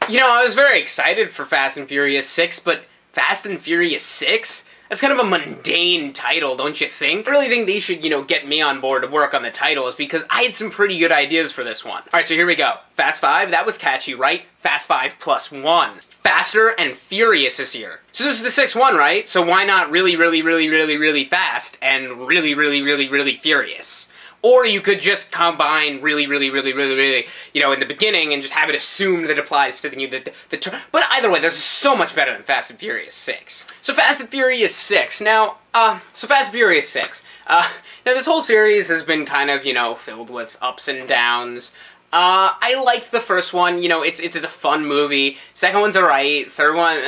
You know, I was very excited for Fast and Furious 6, but Fast and Furious 6? That's kind of a mundane title, don't you think? I really think they should, get me on board to work on the titles, because I had some pretty good ideas for this one. Alright, so here we go. Fast 5, that was catchy, right? Fast 5 plus 1. Faster and Furious this year. So this is the sixth one, right? So why not really, really, really, really, really fast and really, really, really, really furious? Or you could just combine really, really, really, really, really, in the beginning and just have it assumed that it applies to the term. But either way, this is so much better than Fast and Furious 6. So Fast and Furious 6. Now, Fast and Furious 6. Now this whole series has been kind of, filled with ups and downs. I liked the first one, it's a fun movie. Second one's alright. Third one,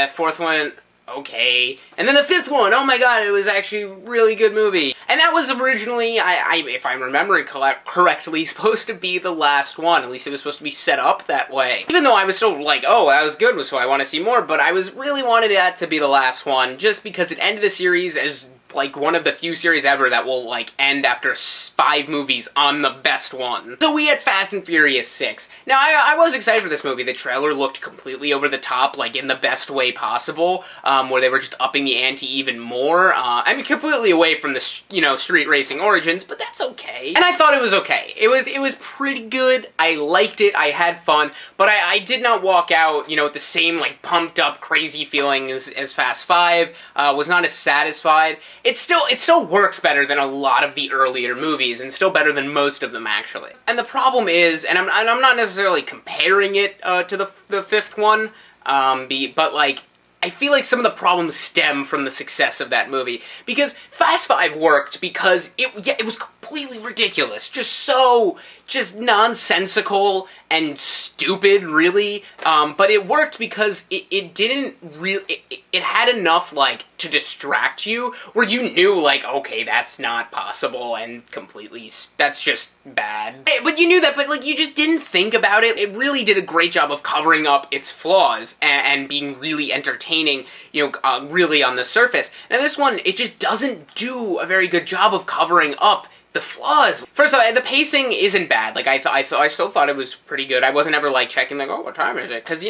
fourth one, okay. And then the fifth one, oh my god, it was actually a really good movie. And that was originally, if I'm remembering correctly, supposed to be the last one. At least it was supposed to be set up that way. Even though I was still like, oh, that was good, so I want to see more, but I was really wanted that to be the last one, just because it ended the series as like one of the few series ever that will like end after 5 movies on the best one. So we had Fast and Furious 6. Now I was excited for this movie. The trailer looked completely over the top, like in the best way possible, where they were just upping the ante even more. I mean, completely away from the street racing origins, but that's okay. And I thought it was okay. It was pretty good. I liked it. I had fun, but I did not walk out with the same like pumped up crazy feeling as Fast 5. Was not as satisfied. It still works better than a lot of the earlier movies, and still better than most of them, actually. And the problem is, and I'm not necessarily comparing it to the fifth one, but like, I feel like some of the problems stem from the success of that movie. Because Fast 5 worked because it was completely ridiculous. Just nonsensical and stupid, really. But it worked because it didn't really... It had enough, like, to distract you, where you knew, like, okay, that's not possible, and completely... That's just bad. But you knew that, but, like, you just didn't think about it. It really did a great job of covering up its flaws, and being really entertaining, really on the surface. Now this one, it just doesn't do a very good job of covering up the flaws. First of all, the pacing isn't bad. Like, I still thought it was pretty good. I wasn't ever, like, checking, like, oh, what time is it? Because,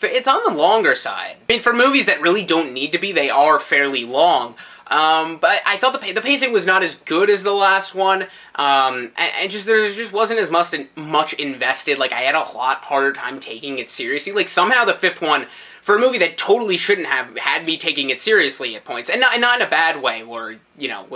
it's on the longer side. I mean, for movies that really don't need to be, they are fairly long. But I thought the pacing was not as good as the last one, and there just wasn't as much invested. Like, I had a lot harder time taking it seriously. Like, somehow the fifth one, for a movie that totally shouldn't have had me taking it seriously at points, and not in a bad way, where,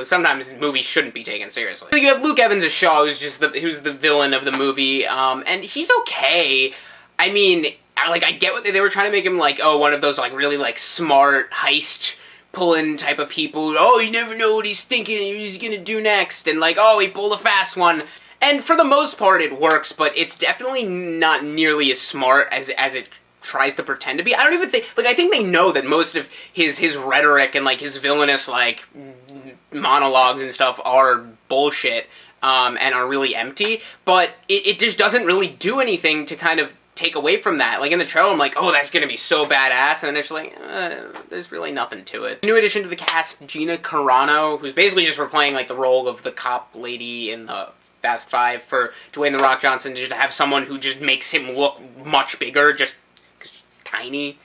sometimes movies shouldn't be taken seriously. So you have Luke Evans as Shaw, who's the villain of the movie, and he's okay. I mean, I get what they were trying to make him, like, one of those, like, really, like, smart heist pulling type of people. Oh, you never know what he's thinking, he's gonna do next, and like, oh, he pulled a fast one. And for the most part, it works, but it's definitely not nearly as smart as it tries to pretend to be. I don't even think, like, I think they know that most of his rhetoric and, like, his villainous, like, monologues and stuff are bullshit, and are really empty, but it just doesn't really do anything to kind of take away from that. Like, in the trailer, I'm like, oh, that's gonna be so badass, and then it's like, there's really nothing to it. New addition to the cast, Gina Carano, who's basically just replaying, like, the role of the cop lady in the Fast 5 for Dwayne "The Rock" Johnson, just to have someone who just makes him look much bigger, just tiny.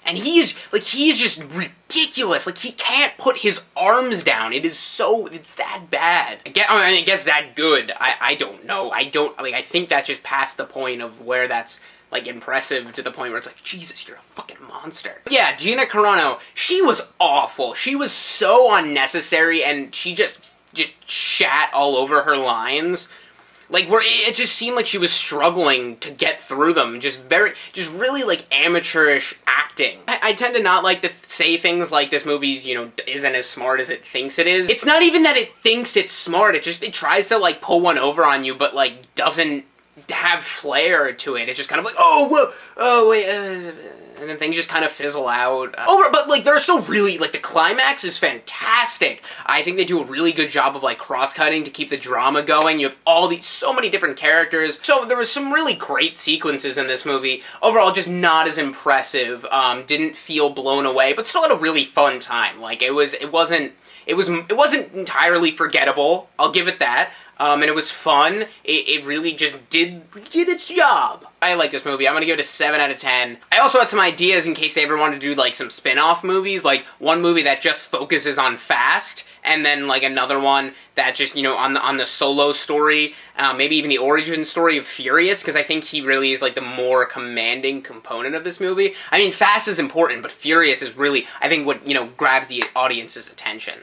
And he's just ridiculous. Like, he can't put his arms down. It's that bad. I guess that good. I don't know. I think that's just past the point of where that's, like, impressive, to the point where it's like, Jesus, you're a fucking monster. But yeah, Gina Carano, she was awful. She was so unnecessary, and she just shat all over her lines. Like, where it just seemed like she was struggling to get through them. Just really, like, amateurish acting. I tend to not like to say things like this movie's, isn't as smart as it thinks it is. It's not even that it thinks it's smart, it tries to, like, pull one over on you, but, like, doesn't have flair to it. It's just kind of like, oh, whoa, oh, wait, and then things just kind of fizzle out. But, like, they're still really, like, the climax is fantastic. I think they do a really good job of, like, cross-cutting to keep the drama going. You have so many different characters. So there was some really great sequences in this movie. Overall, just not as impressive. Didn't feel blown away, but still had a really fun time. Like, it wasn't entirely forgettable. I'll give it that. and it was fun. It really just did its job. I like this movie. I'm gonna give it a 7 out of 10. I also had some ideas in case they ever wanted to do like some spin-off movies, like one movie that just focuses on Fast, and then like another one that just, you know, on the solo story, maybe even the origin story of Furious, because I think he really is like the more commanding component of this movie. I mean, Fast is important, but Furious is really, I think, what, you know, grabs the audience's attention.